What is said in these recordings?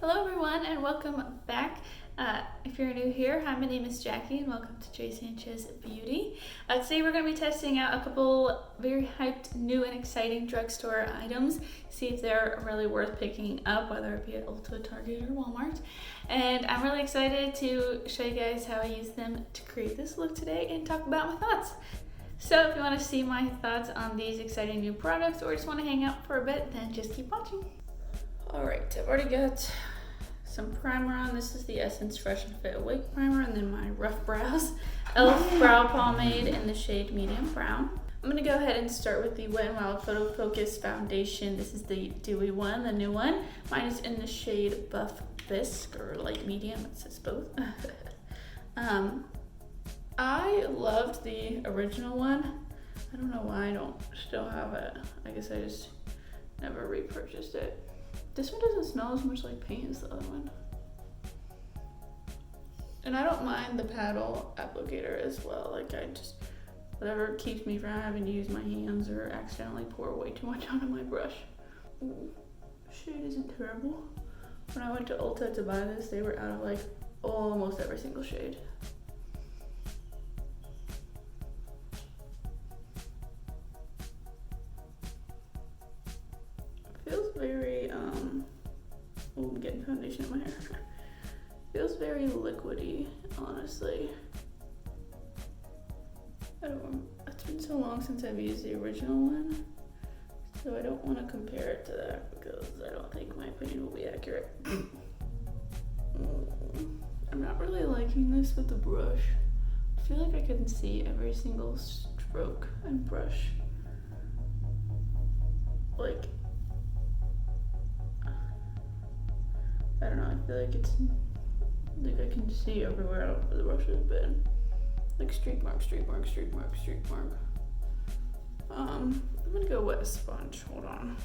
Hello everyone and welcome back. If you're new here, hi, my name is Jackie and welcome to JSanchez Beauty. Today we're going to be testing out a couple very hyped, new and exciting drugstore items. See if they're really worth picking up, whether it be at Ulta, Target, or Walmart. And I'm really excited to show you guys how I use them to create this look today and talk about my thoughts. So if you want to see my thoughts on these exciting new products or just want to hang out for a bit, then just keep watching. Alright, I've already got some primer on. This is the Essence Fresh and Fit Awake Primer, and then my Rough Brows e.l.f. Brow Pomade in the shade Medium Brown. I'm going to go ahead and start with the Wet n Wild Photo Focus Foundation. This is the Dewy one, the new one. Mine is in the shade Buff Bisque, or light medium, it says both. I loved the original one. I don't know why I don't still have it. I guess I just never repurchased it. This one doesn't smell as much like paint as the other one. And I don't mind the paddle applicator as well. Like, I just, whatever keeps me from having to use my hands or accidentally pour way too much onto my brush. Ooh, shade isn't terrible. When I went to Ulta to buy this, they were out of like almost every single shade. Feels very, oh, I'm getting foundation in my hair. Feels very liquidy, honestly. I don't know, it's been so long since I've used the original one, so I don't want to compare it to that because I don't think my opinion will be accurate. I'm not really liking this with the brush. I feel like I can see every single stroke and brush. Like, I don't know, I feel like it's, like I can see everywhere where the brush has been. Like streak mark, streak mark, streak mark, streak mark. I'm gonna go wet a sponge, hold on.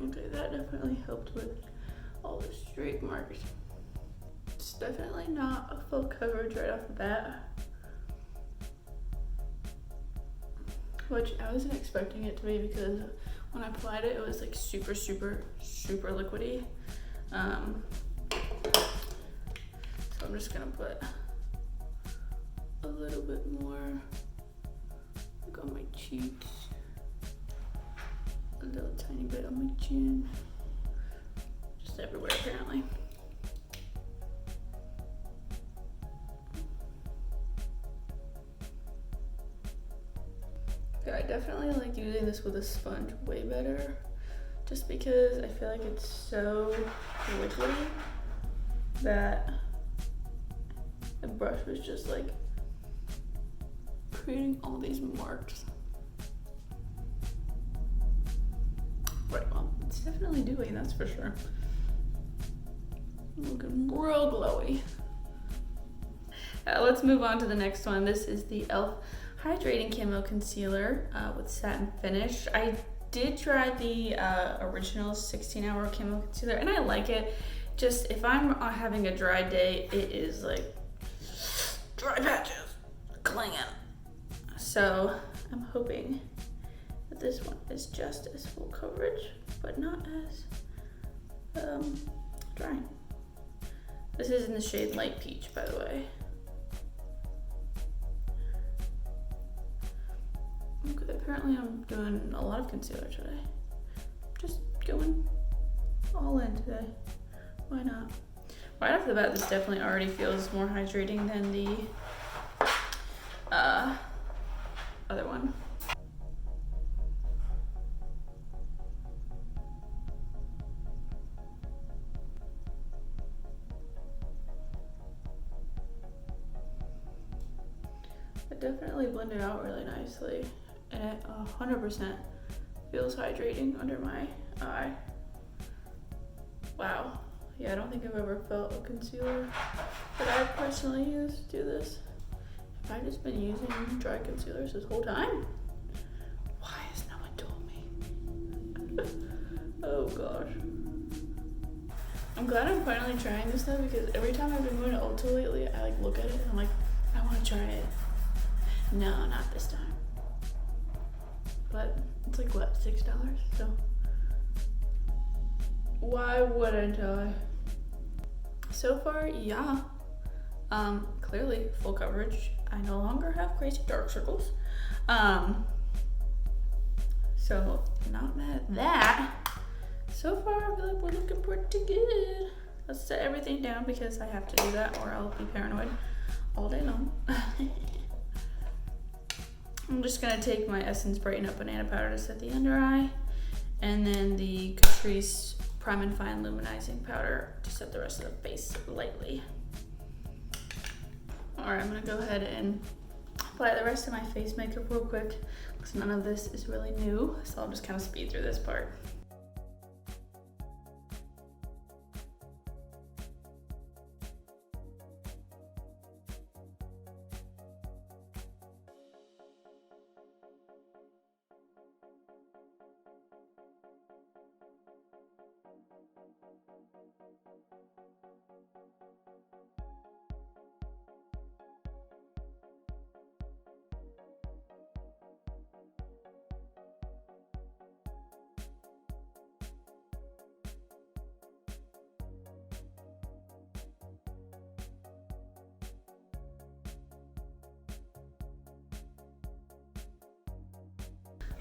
Okay, that definitely helped with all the streak marks. It's definitely not a full coverage right off the bat, which I wasn't expecting it to be because when I applied it, it was like super, super, super liquidy. So I'm just gonna put a little bit more like on my cheeks, a little tiny bit on my chin, just everywhere apparently. Yeah, I definitely like using this with a sponge way better, just because I feel like it's so liquidy that the brush was just like creating all these marks. Right, well, it's definitely doing, that's for sure. Looking real glowy. Let's move on to the next one. This is the e.l.f. Hydrating Camo Concealer with Satin Finish. I did try the original 16-hour Camo Concealer and I like it. Just if I'm having a dry day, it is like dry patches clinging. So I'm hoping that this one is just as full coverage, but not as dry. This is in the shade Light Peach, by the way. Okay, apparently I'm doing a lot of concealer today. Just going all in today. Why not? Right off the bat, this definitely already feels more hydrating than the other one. It definitely blended out really nicely. And it 100% feels hydrating under my eye. Wow. Yeah, I don't think I've ever felt a concealer that I personally use do this. Have I just been using dry concealers this whole time? Why has no one told me? Oh gosh. I'm glad I'm finally trying this though, because every time I've been going to Ulta lately, I like look at it and I'm like, I want to try it. No, not this time. But it's like what, $6? So why wouldn't I? So far, yeah. Clearly full coverage. I no longer have crazy dark circles. So not mad at that. So far, I feel like we're looking pretty good. Let's set everything down because I have to do that or I'll be paranoid all day long. I'm just gonna take my Essence Brighten Up Banana Powder to set the under eye, and then the Catrice Prime and Fine Luminizing Powder to set the rest of the face lightly. All right, I'm gonna go ahead and apply the rest of my face makeup real quick because none of this is really new, so I'll just kind of speed through this part.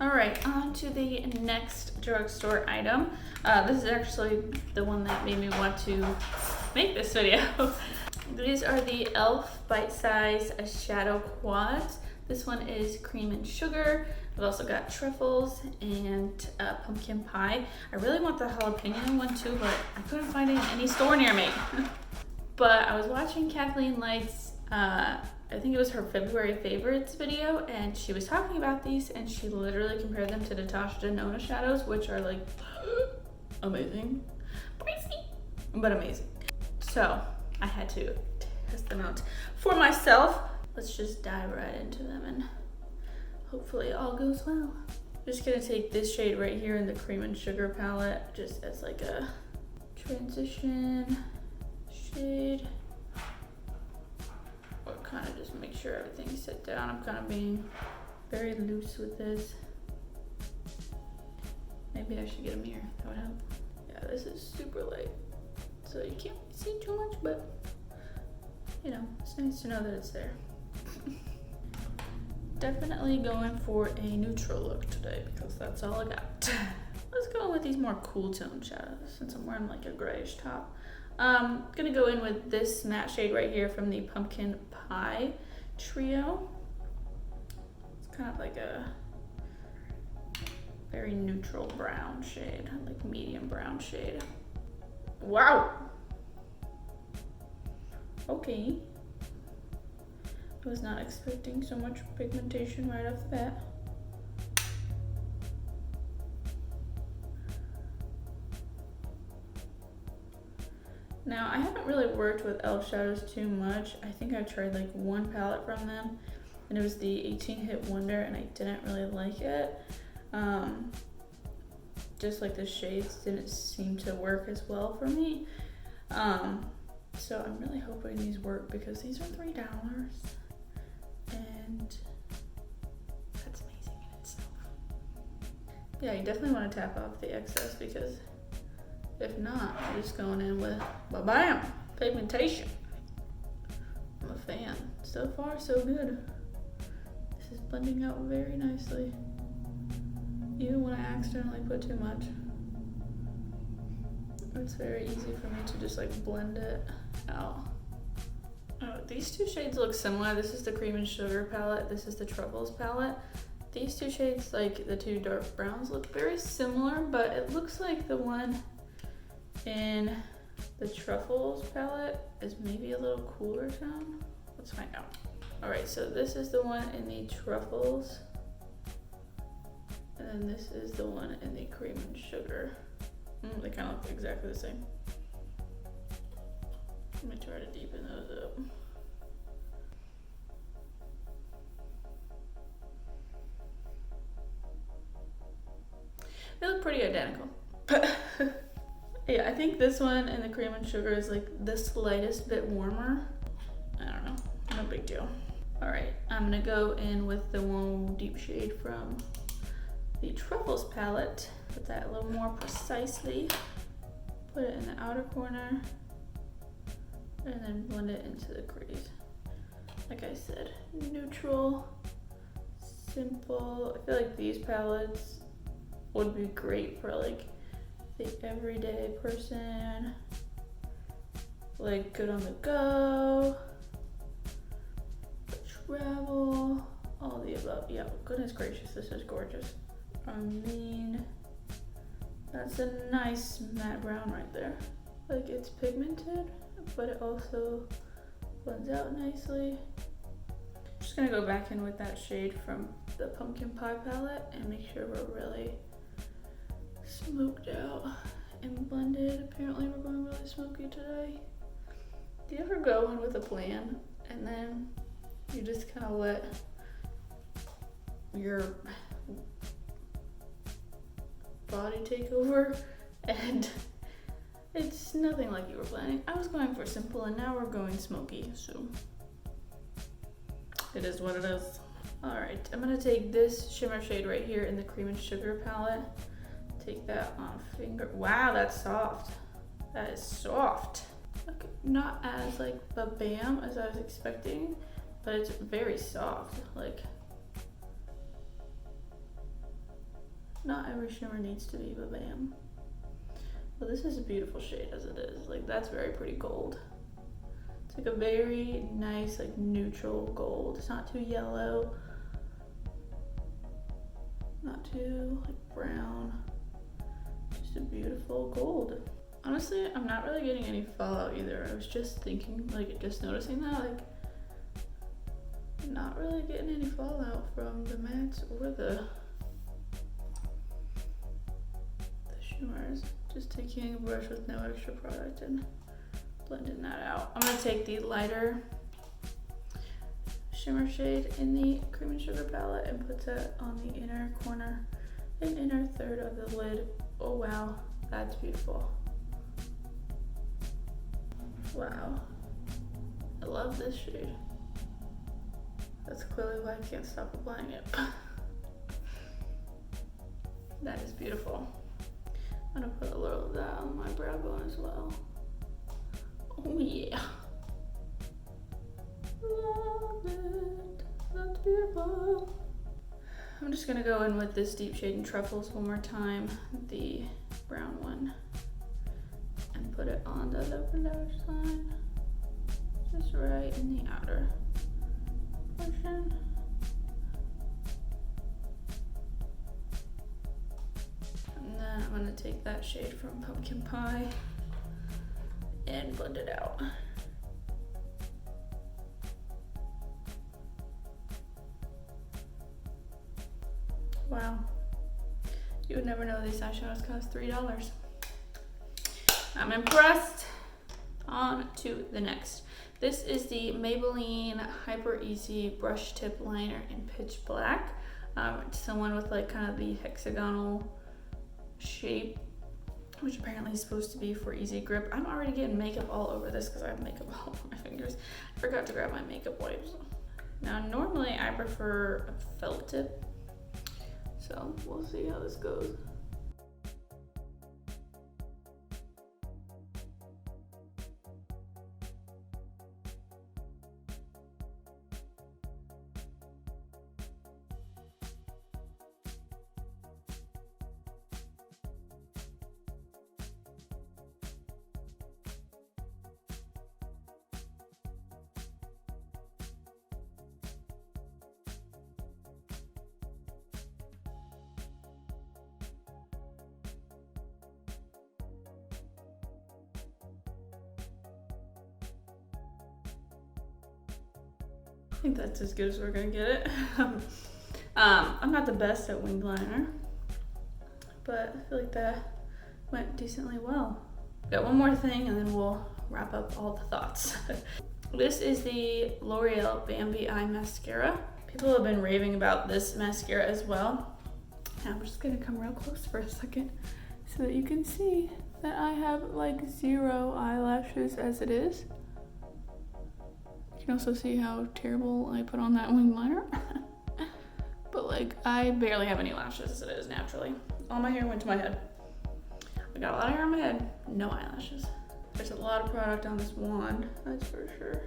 All right, on to the next drugstore item. This is actually the one that made me want to make this video. These are the e.l.f. bite-size shadow quads. This one is cream and sugar. I've also got truffles and pumpkin pie. I really want the jalapeno one too, but I couldn't find it in any store near me. But I was watching Kathleen Light's I think it was her February favorites video, and she was talking about these, and she literally compared them to Natasha Denona shadows, which are like amazing, pricey, but amazing. So I had to test them out for myself. Let's just dive right into them, and hopefully all goes well. I'm just gonna take this shade right here in the Cream and Sugar palette, just as like a transition shade. Kind of just make sure everything's set down. I'm kind of being very loose with this. Maybe I should get a mirror, that would help. Yeah, this is super light, so you can't see too much, but you know, it's nice to know that it's there. Definitely going for a neutral look today because that's all I got. Let's go with these more cool tone shadows since I'm wearing like a grayish top. Gonna go in with this matte shade right here from the Pumpkin Pie trio. It's kind of like a very neutral brown shade, like medium brown shade. Wow. Okay. I was not expecting so much pigmentation right off the bat. Now, I haven't really worked with e.l.f. shadows too much. I think I tried like one palette from them, and it was the 18 Hit Wonder, and I didn't really like it. Just like the shades didn't seem to work as well for me. So I'm really hoping these work because these are $3, and that's amazing in itself. Yeah, you definitely want to tap off the excess because if not, I'm just going in with ba-bam, pigmentation. I'm a fan. So far, so good. This is blending out very nicely. Even when I accidentally put too much, it's very easy for me to just like blend it out. Oh, these two shades look similar. This is the Cream and Sugar palette. This is the Truffles palette. These two shades, like the two dark browns, look very similar, but it looks like the one in the Truffles palette is maybe a little cooler tone. Let's find out. All right, so this is the one in the Truffles, and then this is the one in the Cream and Sugar. They kind of look exactly the same. Let me try to deepen those up. They look pretty identical. Yeah, I think this one and the Cream and Sugar is like the slightest bit warmer. I don't know, no big deal. All right, I'm gonna go in with the one deep shade from the Truffles palette, put that a little more precisely, put it in the outer corner, and then blend it into the crease. Like I said, neutral, simple. I feel like these palettes would be great for like the everyday person, like good on the go, travel, all the above. Yeah, goodness gracious, this is gorgeous. I mean, that's a nice matte brown right there. Like, it's pigmented, but it also blends out nicely. I'm just gonna go back in with that shade from the Pumpkin Pie palette and make sure we're really smoked out and blended. Apparently we're going really smoky today. Do you ever go in with a plan and then you just kind of let your body take over and it's nothing like you were planning? I was going for simple and now we're going smoky, so it is what it is. All right, I'm gonna take this shimmer shade right here in the Cream and Sugar palette. Take that on finger. Wow, that's soft. That is soft. Okay, not as like ba-bam as I was expecting, but it's very soft. Like, not every shimmer needs to be ba-bam. But this is a beautiful shade as it is. Like, that's very pretty gold. It's like a very nice, like, neutral gold. It's not too yellow, not too like brown. Just a beautiful gold. Honestly, I'm not really getting any fallout either. I was just thinking, like, just noticing that, like, not really getting any fallout from the mattes or the shimmers. Just taking a brush with no extra product and blending that out. I'm gonna take the lighter shimmer shade in the Cream and Sugar palette and put that on the inner corner and inner third of the lid. Oh wow, that's beautiful. Wow, I love this shade. That's clearly why I can't stop applying it. That is beautiful. I'm gonna put a little of that on my brow bone as well. Oh yeah. Love it. That's beautiful. I'm just gonna go in with this deep shade in Truffles one more time, the brown one, and put it on the lower lash line, just right in the outer portion. And then I'm gonna take that shade from Pumpkin Pie and blend it out. Wow, you would never know these eyeshadows cost $3. I'm impressed. On to the next. This is the Maybelline Hyper Easy Brush Tip Liner in Pitch Black. It's the one with like kind of the hexagonal shape, which apparently is supposed to be for easy grip. I'm already getting makeup all over this because I have makeup all over my fingers. I forgot to grab my makeup wipes. Now, normally I prefer a felt tip, so we'll see how this goes. I think that's as good as we're gonna get it. I'm not the best at winged liner, but I feel like that went decently well. Got one more thing and then we'll wrap up all the thoughts. This is the L'Oreal Bambi Eye Mascara. People have been raving about this mascara as well. And I'm just gonna come real close for a second so that you can see that I have like 0 eyelashes as it is. You can also see how terrible I put on that winged liner. But like, Like, I barely have any lashes as it is naturally. All my hair went to my head. I got a lot of hair on my head, no eyelashes. There's a lot of product on this wand, that's for sure.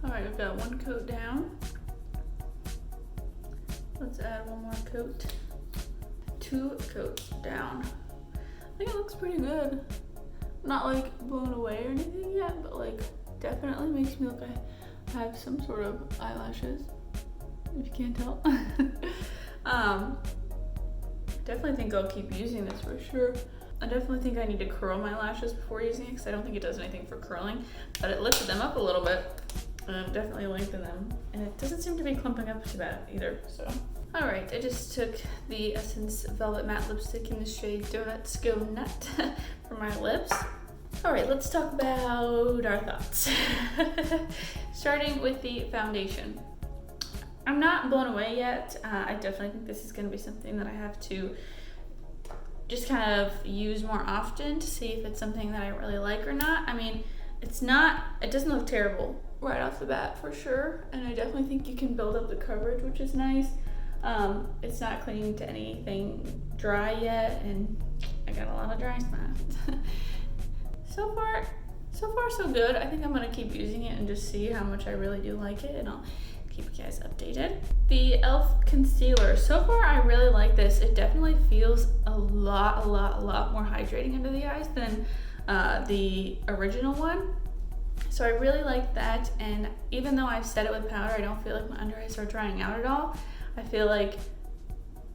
All right, we've got one coat down. Let's add one more coat. 2 coats down. I think it looks pretty good. Not like blown away or anything yet, but like definitely makes me look like I have some sort of eyelashes, if you can't tell. Definitely think I'll keep using this for sure. I definitely think I need to curl my lashes before using it because I don't think it does anything for curling, but it lifted them up a little bit. Definitely lengthen them, and it doesn't seem to be clumping up too bad either, so. All right, I just took the Essence Velvet Matte Lipstick in the shade Donuts Go Nut for my lips. All right, let's talk about our thoughts. Starting with the foundation. I'm not blown away yet. I definitely think this is gonna be something that I have to just kind of use more often to see if it's something that I really like or not. I mean, it doesn't look terrible right off the bat for sure, and I definitely think you can build up the coverage, which is nice. It's not clinging to anything dry yet, and I got a lot of dry spots. So far so good. I think I'm gonna keep using it and just see how much I really do like it, and I'll keep you guys updated. The e.l.f. concealer. So far I really like this. It definitely feels a lot more hydrating under the eyes than the original one. So I really like that, and even though I've set it with powder, I don't feel like my under eyes are drying out at all. I feel like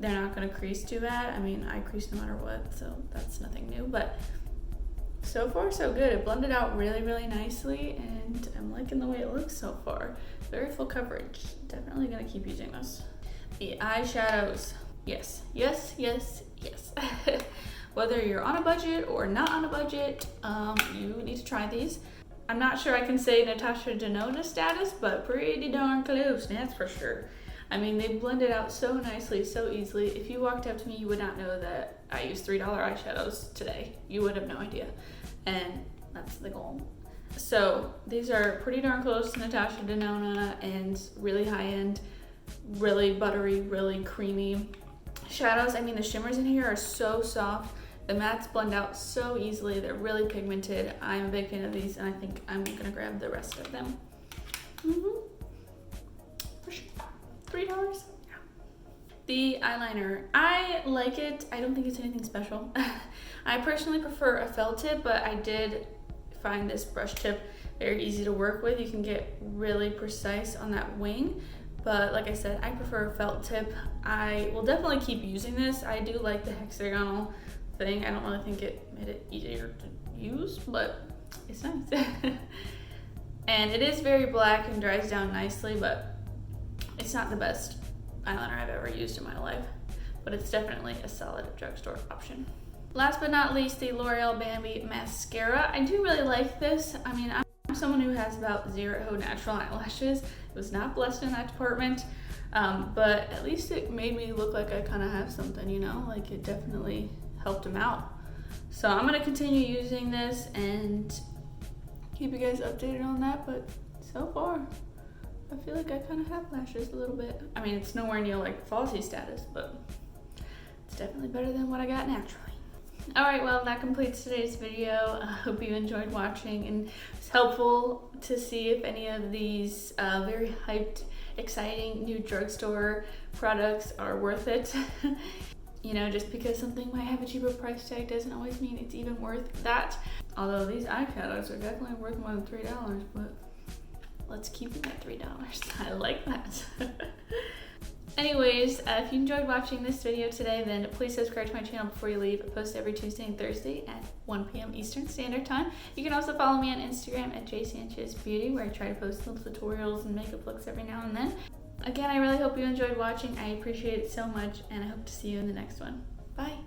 they're not gonna crease too bad. I mean, I crease no matter what, so that's nothing new, but so far so good. It blended out really nicely, and I'm liking the way it looks so far. Very full coverage. Definitely gonna keep using this. The eyeshadows. Yes. Whether you're on a budget or not on a budget, you need to try these. I'm not sure I can say Natasha Denona status, but pretty darn close, that's for sure. I mean, they blend it out so nicely, so easily. If you walked up to me, you would not know that I used $3 eyeshadows today. You would have no idea, and that's the goal. So these are pretty darn close to Natasha Denona and really high-end, really buttery, really creamy shadows. I mean, the shimmers in here are so soft. The mattes blend out so easily. They're really pigmented. I'm a big fan of these, and I think I'm gonna grab the rest of them. For sure. $3? Yeah. The eyeliner. I like it. I don't think it's anything special. I personally prefer a felt tip, but I did find this brush tip very easy to work with. You can get really precise on that wing, but like I said, I prefer a felt tip. I will definitely keep using this. I do like the hexagonal thing. I don't really think it made it easier to use, but it's nice. And it is very black and dries down nicely, but it's not the best eyeliner I've ever used in my life, but it's definitely a solid drugstore option. Last but not least, the L'Oreal Bambi Mascara. I do really like this. I mean, I'm someone who has about 0 natural eyelashes. I was not blessed in that department, but at least it made me look like I kind of have something, you know? Like, it definitely helped him out. So I'm gonna continue using this and keep you guys updated on that, but so far, I feel like I kind of have lashes a little bit. I mean, it's nowhere near like falsy status, but it's definitely better than what I got naturally. All right, well, that completes today's video. I hope you enjoyed watching, and it's helpful to see if any of these very hyped, exciting new drugstore products are worth it. You know, just because something might have a cheaper price tag doesn't always mean it's even worth that. Although these eyeshadows are definitely worth more than $3, but let's keep it at $3. I like that. Anyways, if you enjoyed watching this video today, then please subscribe to my channel before you leave. I post every Tuesday and Thursday at 1 p.m. Eastern Standard Time. You can also follow me on Instagram at JSanchez Beauty, where I try to post little tutorials and makeup looks every now and then. Again, I really hope you enjoyed watching. I appreciate it so much, and I hope to see you in the next one. Bye!